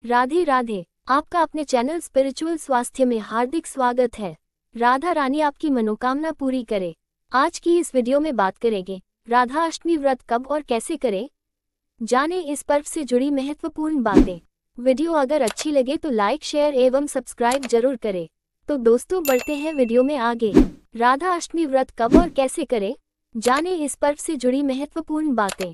राधे राधे। आपका अपने channel spiritual स्वास्थ्य में हार्दिक स्वागत है। राधा रानी आपकी मनोकामना पूरी करे। आज की इस वीडियो में बात करेंगे राधा अष्टमी व्रत कब और कैसे करें। जानें इस पर्व से जुड़ी महत्वपूर्ण बातें। वीडियो अगर अच्छी लगे तो लाइक शेयर एवं सब्सक्राइब जरूर करें। तो दोस्तों बढ़ते हैं वीडियो में आगे। राधा अष्टमी व्रत कब और कैसे करें, जानें इस पर्व से जुड़ी महत्वपूर्ण बातें।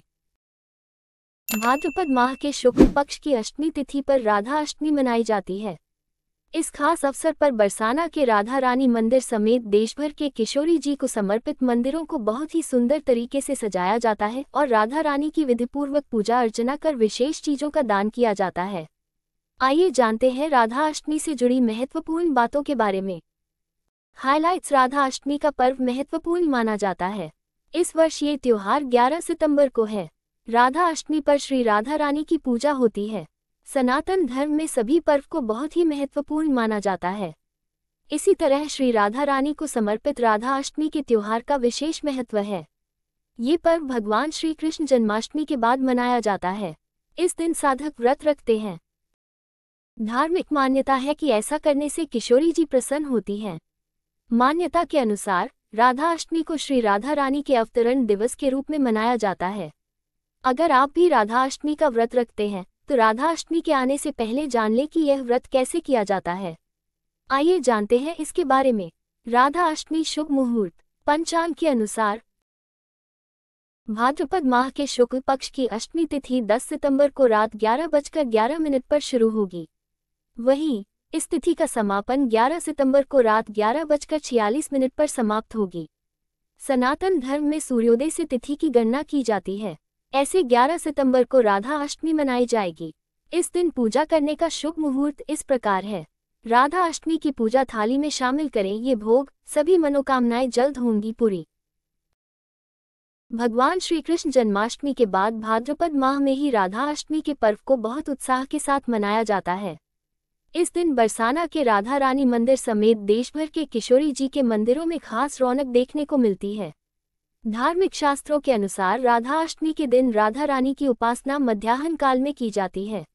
भाद्रपद माह के शुक्ल पक्ष की अष्टमी तिथि पर राधा अष्टमी मनाई जाती है। इस खास अवसर पर बरसाना के राधा रानी मंदिर समेत देशभर के किशोरी जी को समर्पित मंदिरों को बहुत ही सुंदर तरीके से सजाया जाता है और राधा रानी की विधिपूर्वक पूजा अर्चना कर विशेष चीजों का दान किया जाता है। आइए जानते हैं राधा अष्टमी से जुड़ी महत्वपूर्ण बातों के बारे में। हाइलाइट्स। राधा अष्टमी का पर्व महत्वपूर्ण माना जाता है। इस वर्ष ये त्योहार 11 सितंबर को है। राधा अष्टमी पर श्री राधा रानी की पूजा होती है। सनातन धर्म में सभी पर्व को बहुत ही महत्वपूर्ण माना जाता है। इसी तरह श्री राधा रानी को समर्पित राधा अष्टमी के त्योहार का विशेष महत्व है। ये पर्व भगवान श्री कृष्ण जन्माष्टमी के बाद मनाया जाता है। इस दिन साधक व्रत रखते हैं। धार्मिक मान्यता है कि ऐसा करने से किशोरी जी प्रसन्न होती हैं। मान्यता के अनुसार राधा अष्टमी को श्री राधा रानी के अवतरण दिवस के रूप में मनाया जाता है। अगर आप भी राधा अष्टमी का व्रत रखते हैं तो राधा अष्टमी के आने से पहले जान लें कि यह व्रत कैसे किया जाता है। आइए जानते हैं इसके बारे में। राधा अष्टमी शुभ मुहूर्त। पंचांग के अनुसार भाद्रपद माह के शुक्ल पक्ष की अष्टमी तिथि 10 सितंबर को रात 11:11 पर शुरू होगी। वहीं इस तिथि का समापन 11 सितंबर को रात 11:46 पर समाप्त होगी। सनातन धर्म में सूर्योदय से तिथि की गणना की जाती है। ऐसे 11 सितंबर को राधा अष्टमी मनाई जाएगी। इस दिन पूजा करने का शुभ मुहूर्त इस प्रकार है। राधा अष्टमी की पूजा थाली में शामिल करें ये भोग, सभी मनोकामनाएं जल्द होंगी पूरी। भगवान श्री कृष्ण जन्माष्टमी के बाद भाद्रपद माह में ही राधा अष्टमी के पर्व को बहुत उत्साह के साथ मनाया जाता है। इस दिन बरसाना के राधा रानी मंदिर समेत देशभर के किशोरी जी के मंदिरों में खास रौनक देखने को मिलती है। धार्मिक शास्त्रों के अनुसार राधा अष्टमी के दिन राधा रानी की उपासना मध्याह्न काल में की जाती है।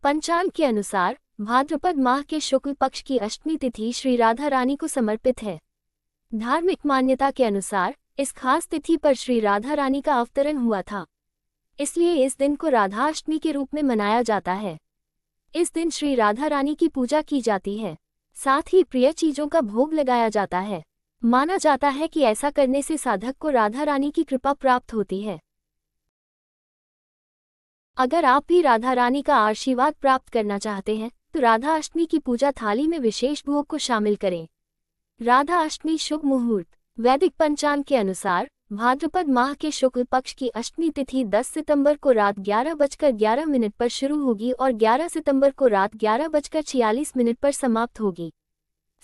पंचांग के अनुसार भाद्रपद माह के शुक्ल पक्ष की अष्टमी तिथि श्री राधा रानी को समर्पित है। धार्मिक मान्यता के अनुसार इस खास तिथि पर श्री राधा रानी का अवतरण हुआ था, इसलिए इस दिन को राधा अष्टमी के रूप में मनाया जाता है। इस दिन श्री राधा रानी की पूजा की जाती है, साथ ही प्रिय चीजों का भोग लगाया जाता है। माना जाता है कि ऐसा करने से साधक को राधा रानी की कृपा प्राप्त होती है। अगर आप भी राधा रानी का आशीर्वाद प्राप्त करना चाहते हैं तो राधा अष्टमी की पूजा थाली में विशेष भोग को शामिल करें। राधा अष्टमी शुभ मुहूर्त। वैदिक पंचांग के अनुसार भाद्रपद माह के शुक्ल पक्ष की अष्टमी तिथि 10 सितंबर को रात 11:11 पर शुरू होगी और 11 सितंबर को रात 11:46 पर समाप्त होगी।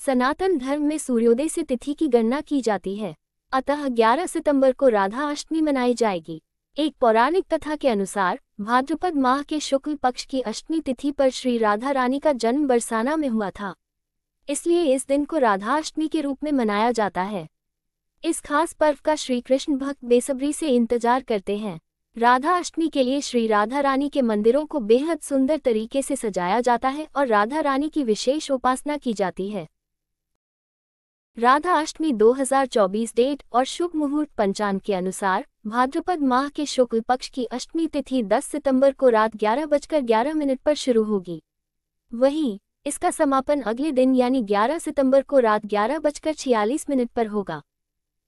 सनातन धर्म में सूर्योदय से तिथि की गणना की जाती है, अतः 11 सितंबर को राधा अष्टमी मनाई जाएगी। एक पौराणिक कथा के अनुसार भाद्रपद माह के शुक्ल पक्ष की अष्टमी तिथि पर श्री राधा रानी का जन्म बरसाना में हुआ था, इसलिए इस दिन को राधा अष्टमी के रूप में मनाया जाता है। इस खास पर्व का श्री कृष्ण भक्त बेसब्री से इंतजार करते हैं। राधा अष्टमी के लिए श्री राधा रानी के मंदिरों को बेहद सुंदर तरीके से सजाया जाता है और राधा रानी की विशेष उपासना की जाती है। राधा अष्टमी 2024 डेट और शुभ मुहूर्त। पंचांग के अनुसार भाद्रपद माह के शुक्ल पक्ष की अष्टमी तिथि 10 सितंबर को रात 11:11 पर शुरू होगी। वहीं इसका समापन अगले दिन यानी 11 सितंबर को रात 11:46 पर होगा।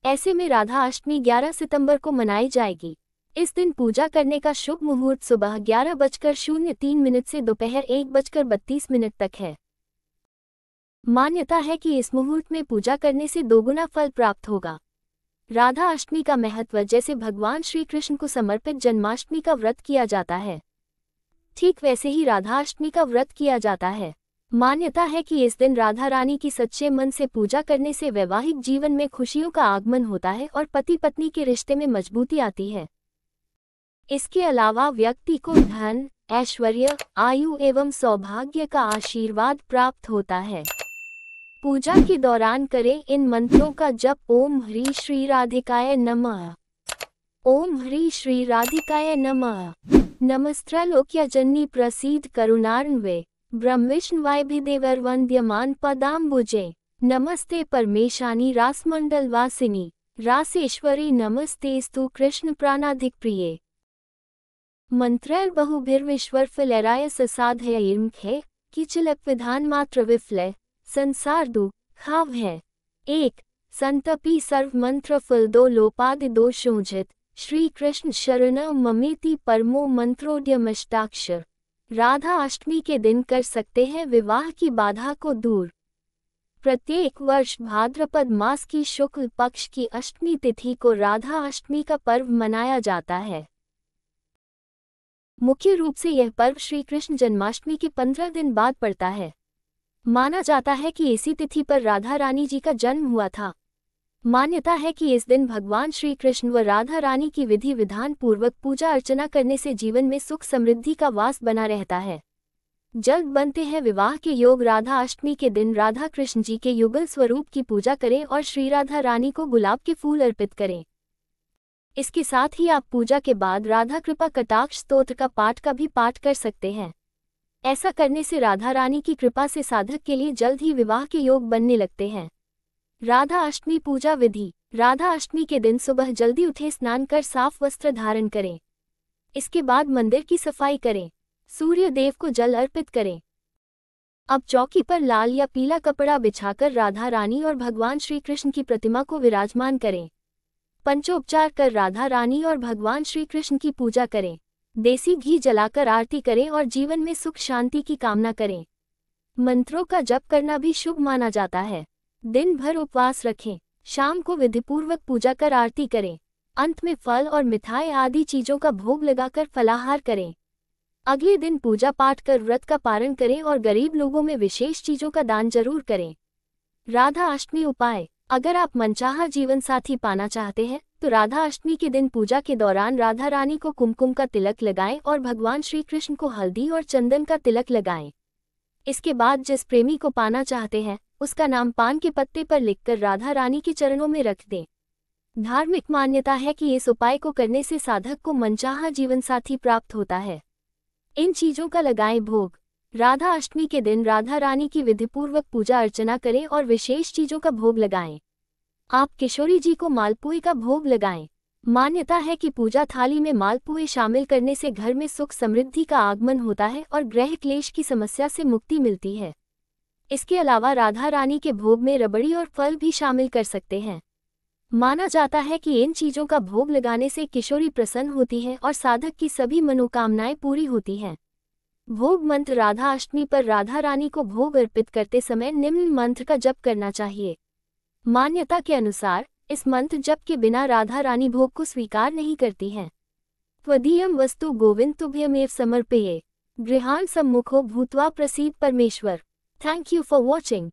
ऐसे में राधा अष्टमी 11 सितंबर को मनाई जाएगी। इस दिन पूजा करने का शुभ मुहूर्त सुबह 11:03 से दोपहर 1:32 तक है। मान्यता है कि इस मुहूर्त में पूजा करने से दोगुना फल प्राप्त होगा। राधा अष्टमी का महत्व जैसे भगवान श्री कृष्ण को समर्पित जन्माष्टमी का व्रत किया जाता है, ठीक वैसे ही राधा अष्टमी का व्रत किया जाता है। मान्यता है कि इस दिन राधा रानी की सच्चे मन से पूजा करने से वैवाहिक जीवन में खुशियों का आगमन होता है और पति पत्नी के रिश्ते में मजबूती आती है। इसके अलावा व्यक्ति को धन, ऐश्वर्य, आयु एवं सौभाग्य का आशीर्वाद प्राप्त होता है। पूजा के दौरान करें इन मंत्रों का जप। ओम ह्री श्री राधिकाय नमः। ओम ह्री श्री राधिकाय नमः। नमस्त्रलोक्य जन्नी प्रसीद करुणार्णवे ब्रह्मविष्णुवाभिदेवर वंद्यमान पदाम्बुजे। नमस्ते परमेशानी रासमंडल वासिनी रासेश्वरी नमस्तेस्तु कृष्ण प्राणाधिक प्रिये। मंत्रैर्बहुभिर्विश्वर्फलराय ससाधयैर्मुखे किचलक विधान मात्र विफलय संसार दुःखाव है। 1 संतपि सर्व मंत्र फल दो लोपादि दोषोजित श्री कृष्ण शरणं ममेति परमो मंत्रोद्यमष्टाक्षर। राधा अष्टमी के दिन कर सकते हैं विवाह की बाधा को दूर। प्रत्येक वर्ष भाद्रपद मास की शुक्ल पक्ष की अष्टमी तिथि को राधा अष्टमी का पर्व मनाया जाता है। मुख्य रूप से यह पर्व श्री कृष्ण जन्माष्टमी के 15 दिन बाद पड़ता है। माना जाता है कि इसी तिथि पर राधा रानी जी का जन्म हुआ था। मान्यता है कि इस दिन भगवान श्री कृष्ण व राधा रानी की विधि विधान पूर्वक पूजा अर्चना करने से जीवन में सुख समृद्धि का वास बना रहता है। जल्द बनते हैं विवाह के योग। राधा अष्टमी के दिन राधा कृष्ण जी के युगल स्वरूप की पूजा करें और श्री राधा रानी को गुलाब के फूल अर्पित करें। इसके साथ ही आप पूजा के बाद राधा कृपा कटाक्ष स्तोत्र का पाठ का भी पाठ कर सकते हैं। ऐसा करने से राधा रानी की कृपा से साधक के लिए जल्द ही विवाह के योग बनने लगते हैं। राधा अष्टमी पूजा विधि। राधा अष्टमी के दिन सुबह जल्दी उठे, स्नान कर साफ वस्त्र धारण करें। इसके बाद मंदिर की सफाई करें, सूर्य देव को जल अर्पित करें। अब चौकी पर लाल या पीला कपड़ा बिछाकर राधा रानी और भगवान श्री कृष्ण की प्रतिमा को विराजमान करें। पंचोपचार कर राधा रानी और भगवान श्री कृष्ण की पूजा करें। देसी घी जलाकर आरती करें और जीवन में सुख शांति की कामना करें। मंत्रों का जप करना भी शुभ माना जाता है। दिन भर उपवास रखें। शाम को विधिपूर्वक पूजा कर आरती करें। अंत में फल और मिठाई आदि चीजों का भोग लगाकर फलाहार करें। अगले दिन पूजा पाठ कर व्रत का पारण करें और गरीब लोगों में विशेष चीजों का दान जरूर करें। राधा अष्टमी उपाय। अगर आप मनचाहा जीवन साथी पाना चाहते हैं तो राधा अष्टमी के दिन पूजा के दौरान राधा रानी को कुमकुम का तिलक लगाएं और भगवान श्री कृष्ण को हल्दी और चंदन का तिलक लगाएं। इसके बाद जिस प्रेमी को पाना चाहते हैं उसका नाम पान के पत्ते पर लिखकर राधा रानी के चरणों में रख दें। धार्मिक मान्यता है कि इस उपाय को करने से साधक को मनचाहा जीवन साथी प्राप्त होता है। इन चीजों का लगाएं भोग। राधा अष्टमी के दिन राधा रानी की विधिपूर्वक पूजा अर्चना करें और विशेष चीजों का भोग लगाएं। आप किशोरी जी को मालपुए का भोग लगाएं। मान्यता है कि पूजा थाली में मालपुए शामिल करने से घर में सुख समृद्धि का आगमन होता है और ग्रह क्लेश की समस्या से मुक्ति मिलती है। इसके अलावा राधा रानी के भोग में रबड़ी और फल भी शामिल कर सकते हैं। माना जाता है कि इन चीजों का भोग लगाने से किशोरी प्रसन्न होती है और साधक की सभी मनोकामनाएं पूरी होती हैं। भोग मंत्र। राधा अष्टमी पर राधा रानी को भोग अर्पित करते समय निम्न मंत्र का जप करना चाहिए। मान्यता के अनुसार इस मंत्र जप के बिना राधा रानी भोग को स्वीकार नहीं करती हैं। त्वदीयं वस्तु गोविंद तुभ्यमेव समर्पये गृहाण सम्मुखो भूत्वा प्रसीद परमेश्वर। Thank you for watching.